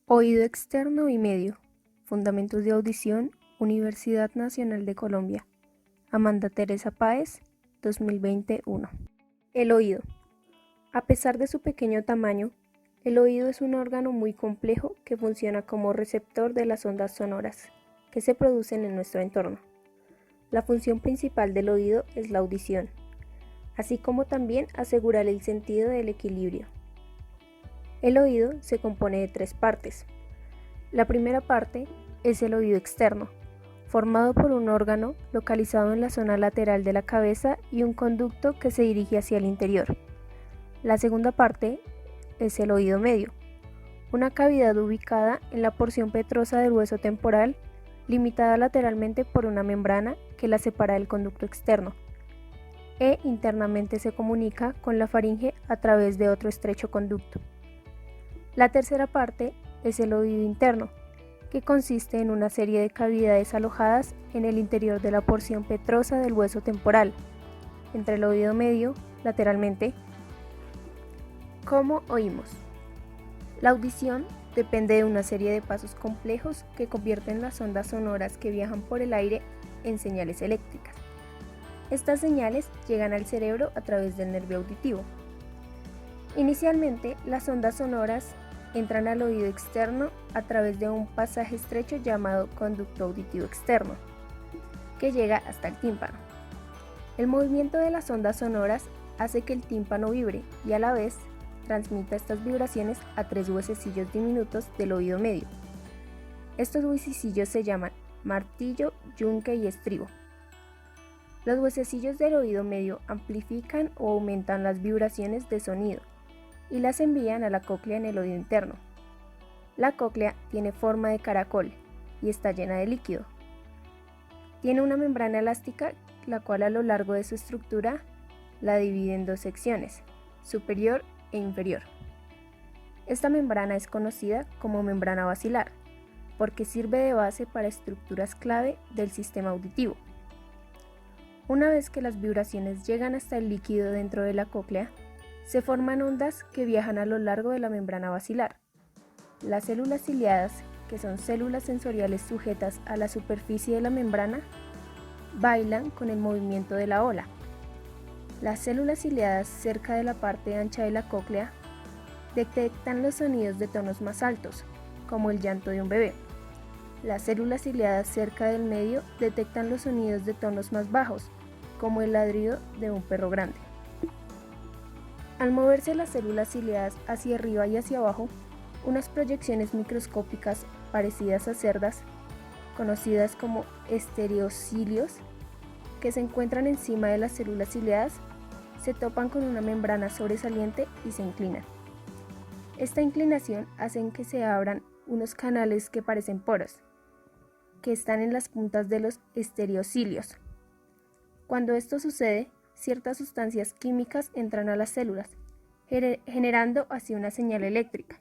Oído externo y medio. Fundamentos de audición, Universidad Nacional de Colombia. Amanda Teresa Páez, 2021. El oído. A pesar de su pequeño tamaño, el oído es un órgano muy complejo que funciona como receptor de las ondas sonoras que se producen en nuestro entorno. La función principal del oído es la audición, así como también asegurar el sentido del equilibrio. El oído se compone de 3 partes. La primera parte es el oído externo, formado por un órgano localizado en la zona lateral de la cabeza y un conducto que se dirige hacia el interior. La segunda parte es el oído medio, una cavidad ubicada en la porción petrosa del hueso temporal, limitada lateralmente por una membrana que la separa del conducto externo, e internamente se comunica con la faringe a través de otro estrecho conducto. La tercera parte es el oído interno, que consiste en una serie de cavidades alojadas en el interior de la porción petrosa del hueso temporal, entre el oído medio, lateralmente. ¿Cómo oímos? La audición depende de una serie de pasos complejos que convierten las ondas sonoras que viajan por el aire en señales eléctricas. Estas señales llegan al cerebro a través del nervio auditivo. Inicialmente, las ondas sonoras entran al oído externo a través de un pasaje estrecho llamado conducto auditivo externo, que llega hasta el tímpano. El movimiento de las ondas sonoras hace que el tímpano vibre y a la vez transmita estas vibraciones a 3 huesecillos diminutos del oído medio. Estos huesecillos se llaman martillo, yunque y estribo. Los huesecillos del oído medio amplifican o aumentan las vibraciones de sonido y las envían a la cóclea en el oído interno. La cóclea tiene forma de caracol y está llena de líquido. Tiene una membrana elástica, la cual a lo largo de su estructura la divide en 2 secciones, superior e inferior. Esta membrana es conocida como membrana basilar, porque sirve de base para estructuras clave del sistema auditivo. Una vez que las vibraciones llegan hasta el líquido dentro de la cóclea, se forman ondas que viajan a lo largo de la membrana basilar. Las células ciliadas, que son células sensoriales sujetas a la superficie de la membrana, bailan con el movimiento de la ola. Las células ciliadas cerca de la parte ancha de la cóclea detectan los sonidos de tonos más altos, como el llanto de un bebé. Las células ciliadas cerca del medio detectan los sonidos de tonos más bajos, como el ladrido de un perro grande. Al moverse las células ciliadas hacia arriba y hacia abajo, unas proyecciones microscópicas parecidas a cerdas, conocidas como estereocilios, que se encuentran encima de las células ciliadas, se topan con una membrana sobresaliente y se inclinan. Esta inclinación hace que se abran unos canales que parecen poros, que están en las puntas de los estereocilios. Cuando esto sucede, ciertas sustancias químicas entran a las células, generando así una señal eléctrica.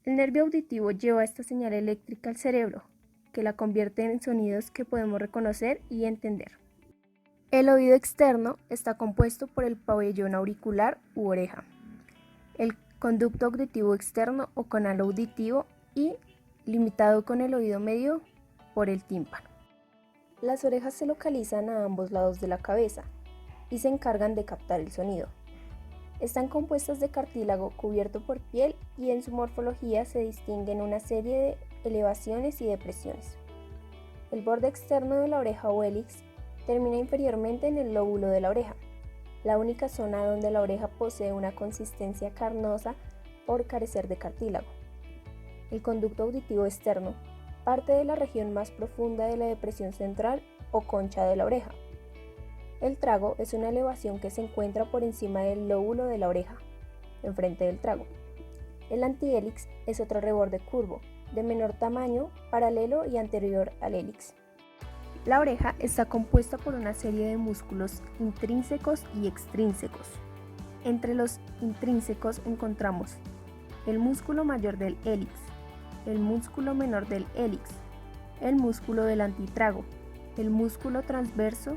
El nervio auditivo lleva esta señal eléctrica al cerebro, que la convierte en sonidos que podemos reconocer y entender. El oído externo está compuesto por el pabellón auricular u oreja, el conducto auditivo externo o canal auditivo y, limitado con el oído medio, por el tímpano. Las orejas se localizan a ambos lados de la cabeza y se encargan de captar el sonido. Están compuestas de cartílago cubierto por piel y en su morfología se distinguen una serie de elevaciones y depresiones. El borde externo de la oreja o hélix termina inferiormente en el lóbulo de la oreja, la única zona donde la oreja posee una consistencia carnosa por carecer de cartílago. El conducto auditivo externo parte de la región más profunda de la depresión central o concha de la oreja. El trago es una elevación que se encuentra por encima del lóbulo de la oreja, enfrente del trago. El antihélix es otro reborde curvo, de menor tamaño, paralelo y anterior al hélix. La oreja está compuesta por una serie de músculos intrínsecos y extrínsecos. Entre los intrínsecos encontramos el músculo mayor del hélix, el músculo menor del hélix, el músculo del antitrago, el músculo transverso,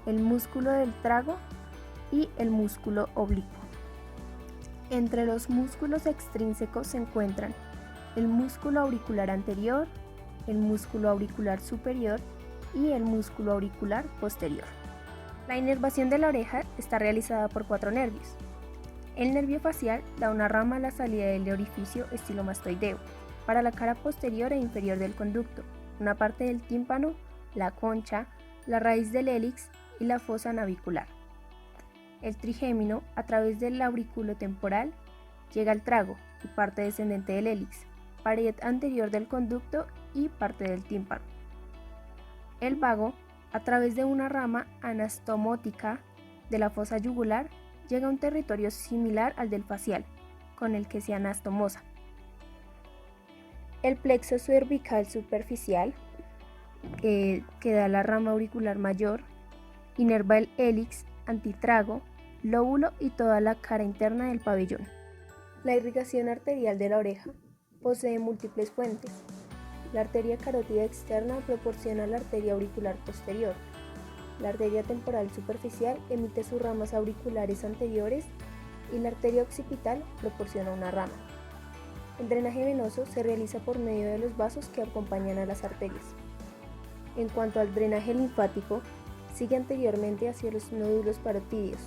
el músculo del trago y el músculo oblicuo. Entre los músculos extrínsecos se encuentran el músculo auricular anterior, el músculo auricular superior y el músculo auricular posterior. La inervación de la oreja está realizada por 4 nervios. El nervio facial da una rama a la salida del orificio estilomastoideo, para la cara posterior e inferior del conducto, una parte del tímpano, la concha, la raíz del hélix y la fosa navicular. El trigémino, a través del aurículo temporal, llega al trago y parte descendente del hélix, pared anterior del conducto y parte del tímpano. El vago, a través de una rama anastomótica de la fosa yugular, llega a un territorio similar al del facial, con el que se anastomosa. El plexo cervical superficial, que da la rama auricular mayor, inerva el hélix, antitrago, lóbulo y toda la cara interna del pabellón. La irrigación arterial de la oreja posee múltiples fuentes. La arteria carótida externa proporciona a la arteria auricular posterior. La arteria temporal superficial emite sus ramas auriculares anteriores y la arteria occipital proporciona una rama. El drenaje venoso se realiza por medio de los vasos que acompañan a las arterias. En cuanto al drenaje linfático, sigue anteriormente hacia los nódulos parotídeos,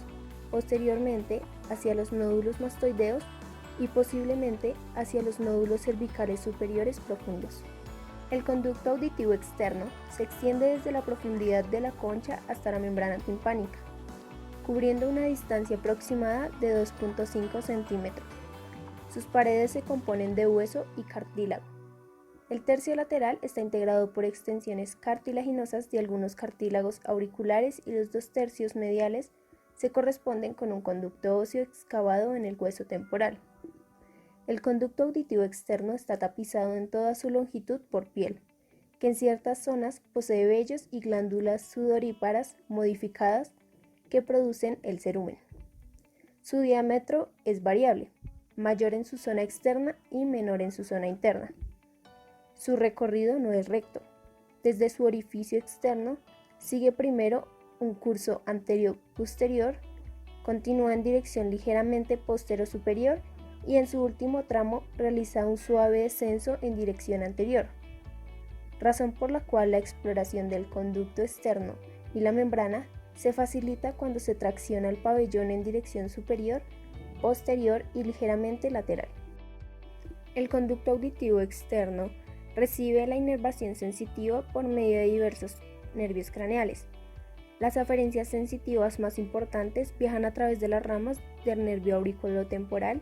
posteriormente hacia los nódulos mastoideos y posiblemente hacia los nódulos cervicales superiores profundos. El conducto auditivo externo se extiende desde la profundidad de la concha hasta la membrana timpánica, cubriendo una distancia aproximada de 2.5 centímetros. Sus paredes se componen de hueso y cartílago. El tercio lateral está integrado por extensiones cartilaginosas de algunos cartílagos auriculares y los 2 tercios mediales se corresponden con un conducto óseo excavado en el hueso temporal. El conducto auditivo externo está tapizado en toda su longitud por piel, que en ciertas zonas posee vellos y glándulas sudoríparas modificadas que producen el cerumen. Su diámetro es variable, mayor en su zona externa y menor en su zona interna. Su recorrido no es recto. Desde su orificio externo sigue primero un curso anterio-posterior, continúa en dirección ligeramente postero-superior y en su último tramo realiza un suave descenso en dirección anterior, razón por la cual la exploración del conducto externo y la membrana se facilita cuando se tracciona el pabellón en dirección superior, posterior y ligeramente lateral. El conducto auditivo externo recibe la inervación sensitiva por medio de diversos nervios craneales. Las aferencias sensitivas más importantes viajan a través de las ramas del nervio auriculotemporal,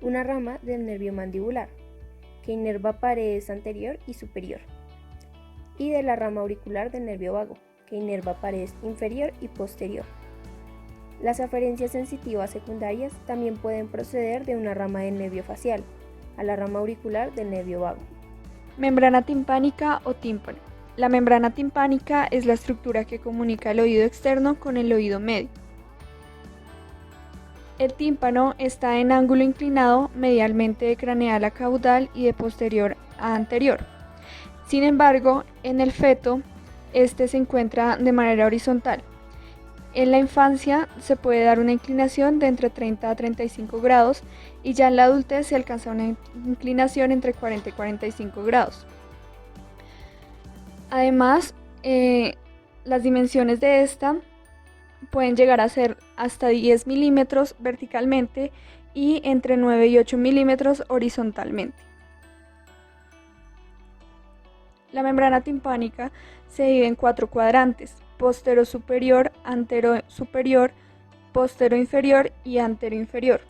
una rama del nervio mandibular, que inerva paredes anterior y superior, y de la rama auricular del nervio vago, que inerva paredes inferior y posterior. Las aferencias sensitivas secundarias también pueden proceder de una rama del nervio facial a la rama auricular del nervio vago. Membrana timpánica o tímpano. La membrana timpánica es la estructura que comunica el oído externo con el oído medio. El tímpano está en ángulo inclinado medialmente de craneal a caudal y de posterior a anterior. Sin embargo, en el feto, este se encuentra de manera horizontal. En la infancia se puede dar una inclinación de entre 30 a 35 grados y ya en la adultez se alcanza una inclinación entre 40 y 45 grados. Además, las dimensiones de esta pueden llegar a ser hasta 10 milímetros verticalmente y entre 9 y 8 milímetros horizontalmente. La membrana timpánica se divide en 4 cuadrantes: postero superior, antero superior, postero inferior y antero inferior.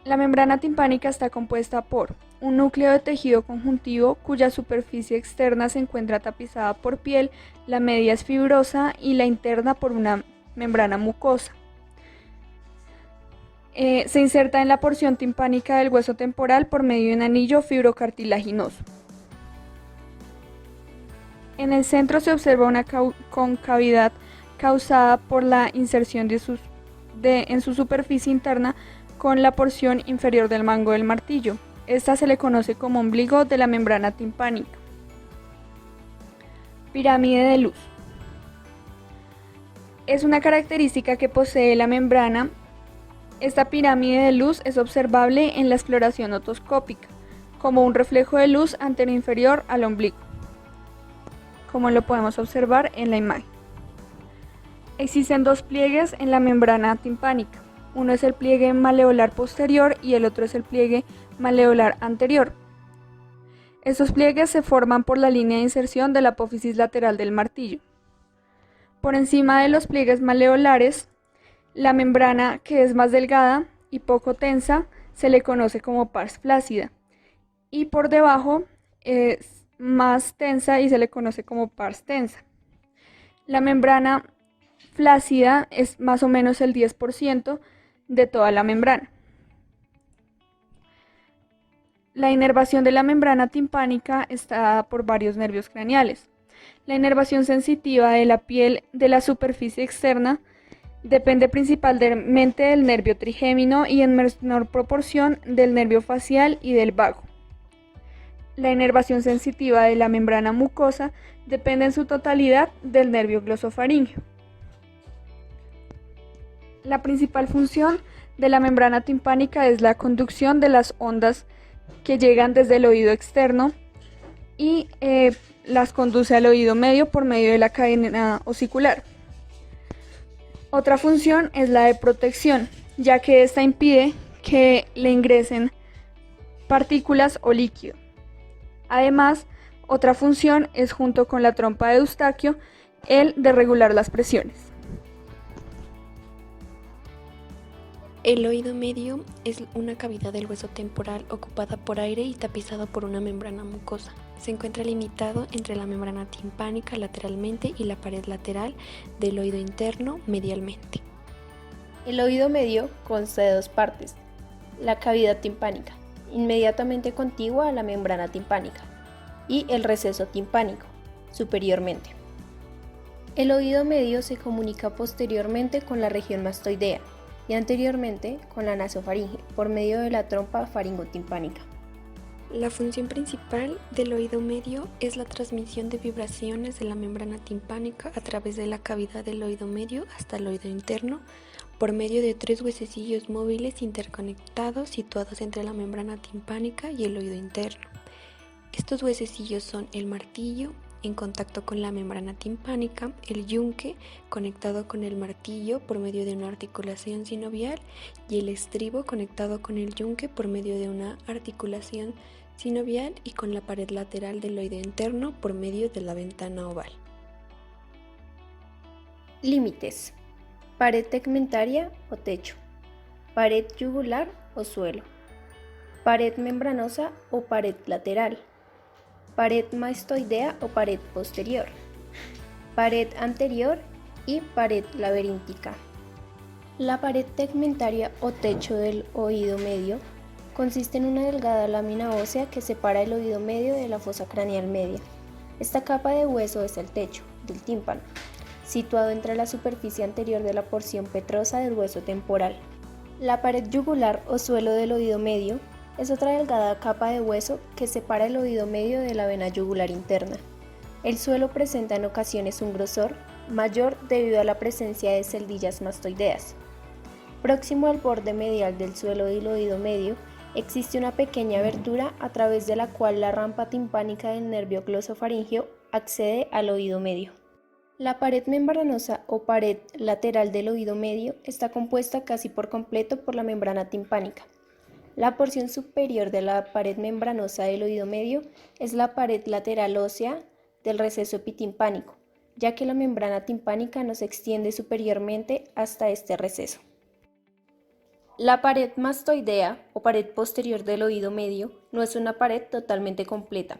La membrana timpánica está compuesta por un núcleo de tejido conjuntivo cuya superficie externa se encuentra tapizada por piel, la media es fibrosa y la interna por una membrana mucosa. Se inserta en la porción timpánica del hueso temporal por medio de un anillo fibrocartilaginoso. En el centro se observa una concavidad causada por la inserción en su superficie interna con la porción inferior del mango del martillo. Esta se le conoce como ombligo de la membrana timpánica. Pirámide de luz. Es una característica que posee la membrana Esta pirámide de luz es observable en la exploración otoscópica, como un reflejo de luz anteroinferior al ombligo, como lo podemos observar en la imagen. Existen dos pliegues en la membrana timpánica. Uno es el pliegue maleolar posterior y el otro es el pliegue maleolar anterior. Estos pliegues se forman por la línea de inserción de la apófisis lateral del martillo. Por encima de los pliegues maleolares, la membrana, que es más delgada y poco tensa, se le conoce como pars flácida, y por debajo es más tensa y se le conoce como pars tensa. La membrana flácida es más o menos el 10% de toda la membrana. La inervación de la membrana timpánica está dada por varios nervios craneales. La inervación sensitiva de la piel de la superficie externa depende principalmente del nervio trigémino y en menor proporción del nervio facial y del vago. La inervación sensitiva de la membrana mucosa depende en su totalidad del nervio glosofaríngeo. La principal función de la membrana timpánica es la conducción de las ondas que llegan desde el oído externo y las conduce al oído medio por medio de la cadena osicular. Otra función es la de protección, ya que esta impide que le ingresen partículas o líquido. Además, otra función es, junto con la trompa de Eustaquio, el de regular las presiones. El oído medio es una cavidad del hueso temporal ocupada por aire y tapizado por una membrana mucosa. Se encuentra limitado entre la membrana timpánica lateralmente y la pared lateral del oído interno medialmente. El oído medio consta de dos partes: la cavidad timpánica, inmediatamente contigua a la membrana timpánica, y el receso timpánico, superiormente. El oído medio se comunica posteriormente con la región mastoidea y anteriormente con la nasofaringe por medio de la trompa faringotimpánica. La función principal del oído medio es la transmisión de vibraciones de la membrana timpánica a través de la cavidad del oído medio hasta el oído interno por medio de tres huesecillos móviles interconectados situados entre la membrana timpánica y el oído interno. Estos huesecillos son el martillo, en contacto con la membrana timpánica, el yunque, conectado con el martillo por medio de una articulación sinovial, y el estribo, conectado con el yunque por medio de una articulación sinovial y con la pared lateral del oído interno por medio de la ventana oval. Límites: pared tegmentaria o techo, pared yugular o suelo, pared membranosa o pared lateral, pared mastoidea o pared posterior, pared anterior y pared laberíntica. La pared tegmentaria o techo del oído medio consiste en una delgada lámina ósea que separa el oído medio de la fosa craneal media. Esta capa de hueso es el techo del tímpano, situado entre la superficie anterior de la porción petrosa del hueso temporal. La pared yugular o suelo del oído medio es otra delgada capa de hueso que separa el oído medio de la vena yugular interna. El suelo presenta en ocasiones un grosor mayor debido a la presencia de celdillas mastoideas. Próximo al borde medial del suelo del oído medio existe una pequeña abertura a través de la cual la rampa timpánica del nervio glosofaríngeo accede al oído medio. La pared membranosa o pared lateral del oído medio está compuesta casi por completo por la membrana timpánica. La porción superior de la pared membranosa del oído medio es la pared lateral ósea del receso epitimpánico, ya que la membrana timpánica no se extiende superiormente hasta este receso. La pared mastoidea o pared posterior del oído medio no es una pared totalmente completa.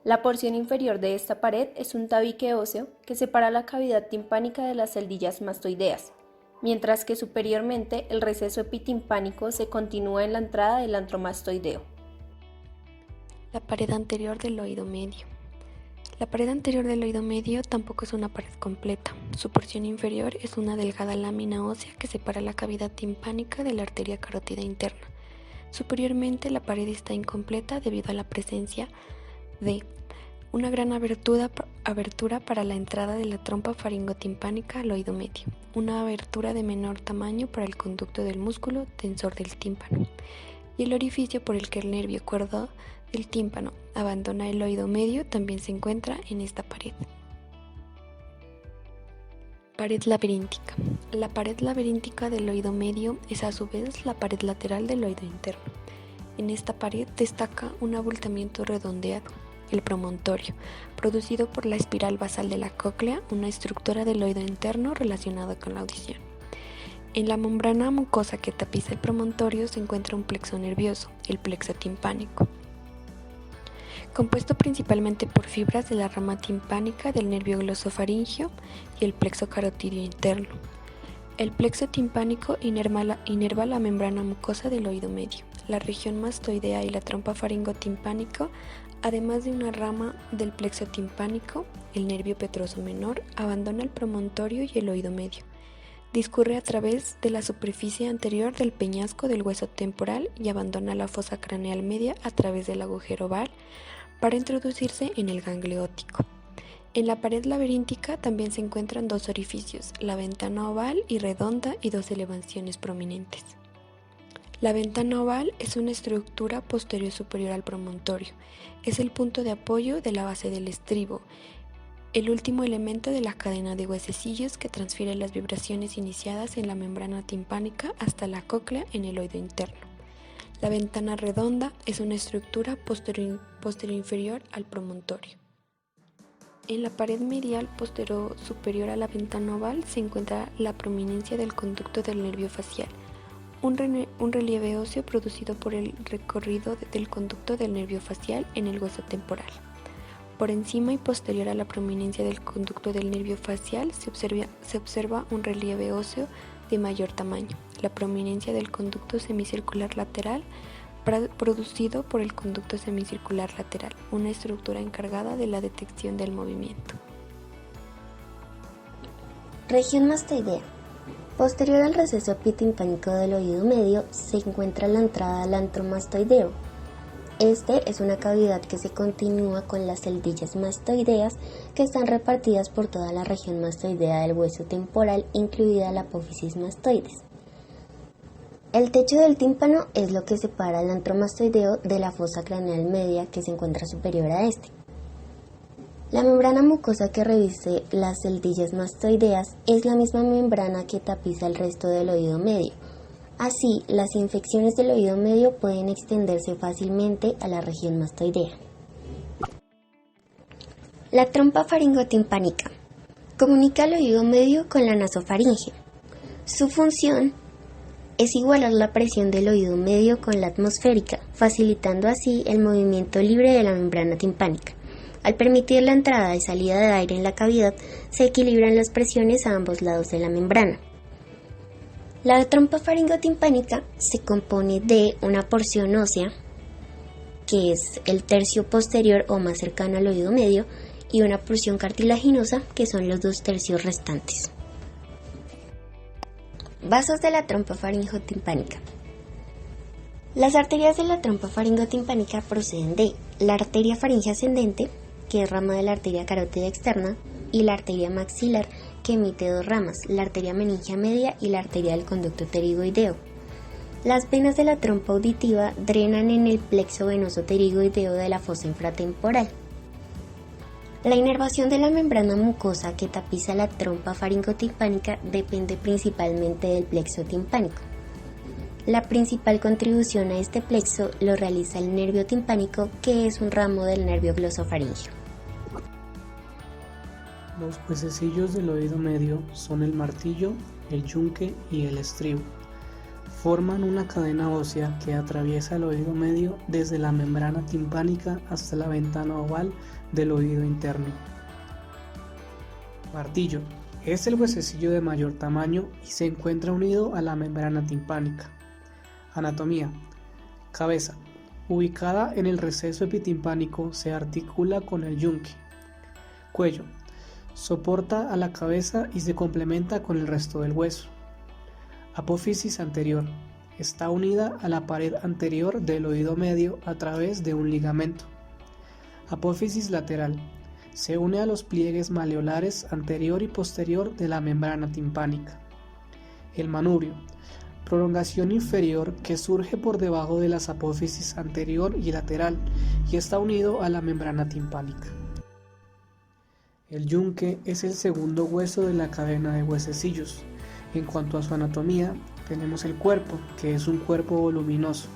La porción inferior de esta pared es un tabique óseo que separa la cavidad timpánica de las celdillas mastoideas, mientras que superiormente el receso epitimpánico se continúa en la entrada del antro mastoideo. La pared anterior del oído medio. La pared anterior del oído medio tampoco es una pared completa. Su porción inferior es una delgada lámina ósea que separa la cavidad timpánica de la arteria carótida interna. Superiormente la pared está incompleta debido a la presencia de una gran abertura para la entrada de la trompa faringotimpánica al oído medio, una abertura de menor tamaño para el conducto del músculo tensor del tímpano, y el orificio por el que el nervio cuerdo del tímpano abandona el oído medio también se encuentra en esta pared. Pared laberíntica. La pared laberíntica del oído medio es a su vez la pared lateral del oído interno. En esta pared destaca un abultamiento redondeado, el promontorio, producido por la espiral basal de la cóclea, una estructura del oído interno relacionada con la audición. En la membrana mucosa que tapiza el promontorio se encuentra un plexo nervioso, el plexo timpánico, compuesto principalmente por fibras de la rama timpánica del nervio glosofaringeo y el plexo carotídeo interno. El plexo timpánico inerva la membrana mucosa del oído medio, la región mastoidea y la trompa faringotimpánico, además de una rama del plexo timpánico, el nervio petroso menor, abandona el promontorio y el oído medio. Discurre a través de la superficie anterior del peñasco del hueso temporal y abandona la fosa craneal media a través del agujero oval para introducirse en el ganglio óptico. En la pared laberíntica también se encuentran dos orificios, la ventana oval y redonda y dos elevaciones prominentes. La ventana oval es una estructura posterior superior al promontorio. Es el punto de apoyo de la base del estribo, el último elemento de la cadena de huesecillos que transfiere las vibraciones iniciadas en la membrana timpánica hasta la cóclea en el oído interno. La ventana redonda es una estructura posterior inferior al promontorio. En la pared medial posterior superior a la ventana oval se encuentra la prominencia del conducto del nervio facial, un relieve óseo producido por el recorrido del conducto del nervio facial en el hueso temporal. Por encima y posterior a la prominencia del conducto del nervio facial se observa un relieve óseo de mayor tamaño, la prominencia del conducto semicircular lateral producido por el conducto semicircular lateral, una estructura encargada de la detección del movimiento. Región mastoidea. Posterior al receso epitimpánico del oído medio se encuentra la entrada al antro mastoideo. Este es una cavidad que se continúa con las celdillas mastoideas que están repartidas por toda la región mastoidea del hueso temporal, incluida la apófisis mastoides. El techo del tímpano es lo que separa el antro mastoideo de la fosa craneal media que se encuentra superior a este. La membrana mucosa que reviste las celdillas mastoideas es la misma membrana que tapiza el resto del oído medio. Así, las infecciones del oído medio pueden extenderse fácilmente a la región mastoidea. La trompa faringotimpánica comunica el oído medio con la nasofaringe. Su función es igualar la presión del oído medio con la atmosférica, facilitando así el movimiento libre de la membrana timpánica. Al permitir la entrada y salida de aire en la cavidad, se equilibran las presiones a ambos lados de la membrana. La trompa faringotimpánica se compone de una porción ósea, que es el tercio posterior o más cercano al oído medio, y una porción cartilaginosa, que son los 2 tercios restantes. Vasos de la trompa faringotimpánica. Las arterias de la trompa faringotimpánica proceden de la arteria faringe ascendente, que es rama de la arteria carótida externa, y la arteria maxilar, que emite 2 ramas, la arteria meningea media y la arteria del conducto pterigoideo. Las venas de la trompa auditiva drenan en el plexo venoso pterigoideo de la fosa infratemporal. La inervación de la membrana mucosa que tapiza la trompa faringotimpánica depende principalmente del plexo timpánico. La principal contribución a este plexo lo realiza el nervio timpánico, que es un ramo del nervio glosofaringeo. Los huesecillos del oído medio son el martillo, el yunque y el estribo. Forman una cadena ósea que atraviesa el oído medio desde la membrana timpánica hasta la ventana oval del oído interno. Martillo es el huesecillo de mayor tamaño y se encuentra unido a la membrana timpánica. Anatomía. Cabeza. Ubicada en el receso epitimpánico, se articula con el yunque. Cuello. Soporta a la cabeza y se complementa con el resto del hueso. Apófisis anterior. Está unida a la pared anterior del oído medio a través de un ligamento. Apófisis lateral. se une a los pliegues maleolares anterior y posterior de la membrana timpánica. El manubrio, prolongación inferior que surge por debajo de las apófisis anterior y lateral y está unido a la membrana timpánica. El yunque es el segundo hueso de la cadena de huesecillos. En cuanto a su anatomía, tenemos el cuerpo, que es un cuerpo voluminoso,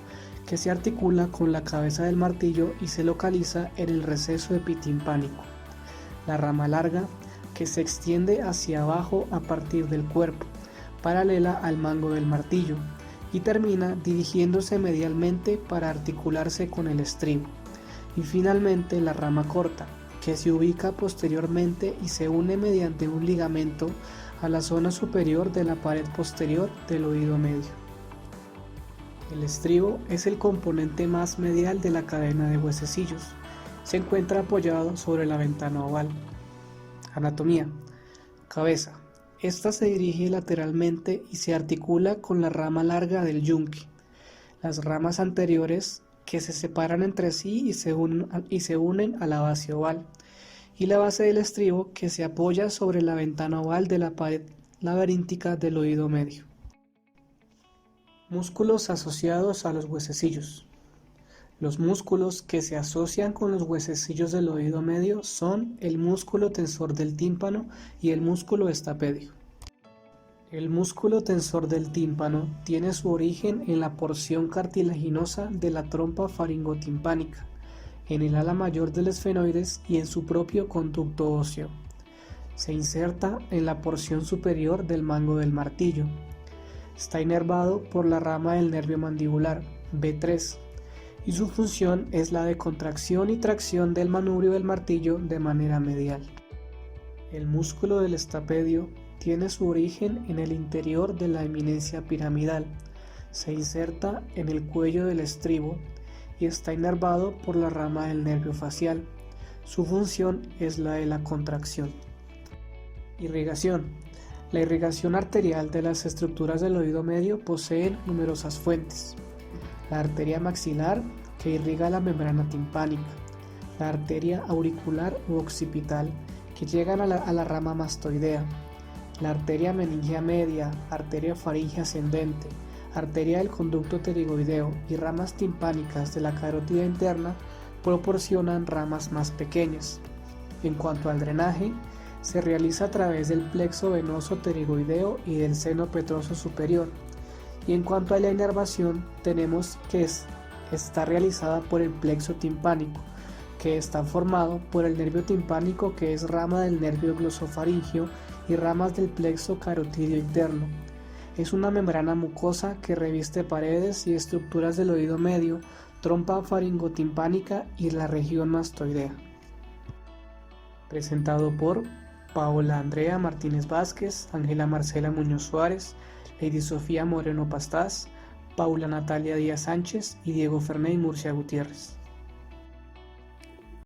que se articula con la cabeza del martillo y se localiza en el receso epitimpánico. La rama larga, que se extiende hacia abajo a partir del cuerpo, paralela al mango del martillo, y termina dirigiéndose medialmente para articularse con el estribo. Y finalmente la rama corta, que se ubica posteriormente y se une mediante un ligamento a la zona superior de la pared posterior del oído medio. El estribo es el componente más medial de la cadena de huesecillos. Se encuentra apoyado sobre la ventana oval. Anatomía. Cabeza. Esta se dirige lateralmente y se articula con la rama larga del yunque. Las ramas anteriores que se separan entre sí y se unen a la base oval, y la base del estribo que se apoya sobre la ventana oval de la pared laberíntica del oído medio. Músculos asociados a los huesecillos. Los músculos que se asocian con los huesecillos del oído medio son el músculo tensor del tímpano y el músculo estapedio. El músculo tensor del tímpano tiene su origen en la porción cartilaginosa de la trompa faringotimpánica, en el ala mayor del esfenoides y en su propio conducto óseo. Se inserta en la porción superior del mango del martillo. Está inervado por la rama del nervio mandibular, B3, y su función es la de contracción y tracción del manubrio del martillo de manera medial. El músculo del estapedio tiene su origen en el interior de la eminencia piramidal, se inserta en el cuello del estribo y está inervado por la rama del nervio facial. Su función es la de la contracción. Irrigación. La irrigación arterial de las estructuras del oído medio poseen numerosas fuentes. La arteria maxilar, que irriga la membrana timpánica, la arteria auricular u occipital, que llegan a la rama mastoidea, la arteria meningea media, arteria faríngea ascendente, arteria del conducto pterigoideo y ramas timpánicas de la carótida interna proporcionan ramas más pequeñas. En cuanto al drenaje, se realiza a través del plexo venoso pterigoideo y del seno petroso superior. Y en cuanto a la inervación, tenemos que está realizada por el plexo timpánico, que está formado por el nervio timpánico, que es rama del nervio glosofaringeo, y ramas del plexo carotídeo interno. Es una membrana mucosa que reviste paredes y estructuras del oído medio, trompa faringotimpánica y la región mastoidea. Presentado por Paola Andrea Martínez Vázquez, Ángela Marcela Muñoz Suárez, Lady Sofía Moreno Pastás, Paula Natalia Díaz Sánchez y Diego Ferney Murcia Gutiérrez.